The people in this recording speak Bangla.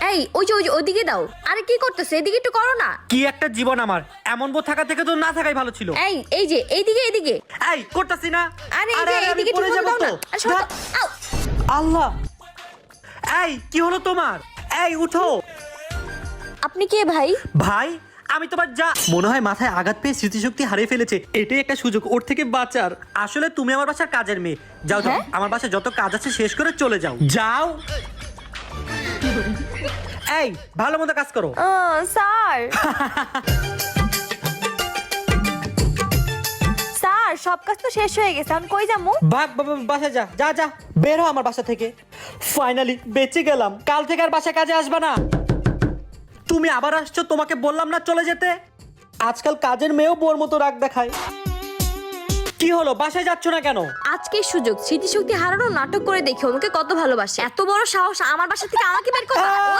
এই ওই যে ওইদিকে দাও। আরে কি করতেছে, এদিকে একটু করো না। কি একটা জীবন আমার, এমন বউ থাকা থেকে তো না থাকাই ভালো ছিল। এই যে এইদিকে এইদিকে। এই করতাছি না। আরে এই যে আমি এইদিকে পড়ে একটু যাবো দাও না। তো। আরে সরো তো। আউ! আল্লাহ, এই কি হলো তোমার? এই উঠো। আপনি কে ভাই? ভাই আমি তোমার যা, মনে হয় মাথায় আঘাত পেয়ে স্মৃতিশক্তি হারিয়ে ফেলেছে। এটাই একটা সুযোগ ওর থেকে বাঁচার। আসলে তুমি আমার বাসার কাজের মেয়ে। যাও যাও, হ্যাঁ? আমার বাসায় যত কাজ আছে শেষ করে চলে যাও। যাও। এই ভালো মতো কাজ করো। স্যার স্যার সব কাজ তো শেষ হয়ে গেছে, আমি কই যাবো? ভাগ বাসায় যা যা যা, বের হ আমার বাসা থেকে। ফাইনালি বেঁচে গেলাম, কাল থেকে আর বাসায় কাজে আসবা না। তুমি আবার আসছো, তোমাকে বললাম না চলে যেতে। আজকাল কাজের মেয়েও বোর মতো রাগ দেখায়। কি হলো, বাসায় যাচ্ছ না কেন? আজকে সুযোগ, স্মৃতিশক্তি হারানো নাটক করে দেখি আমাকে কত ভালোবাসে। এত বড় সাহস আমার বাসা থেকে আমাকে বের করতে।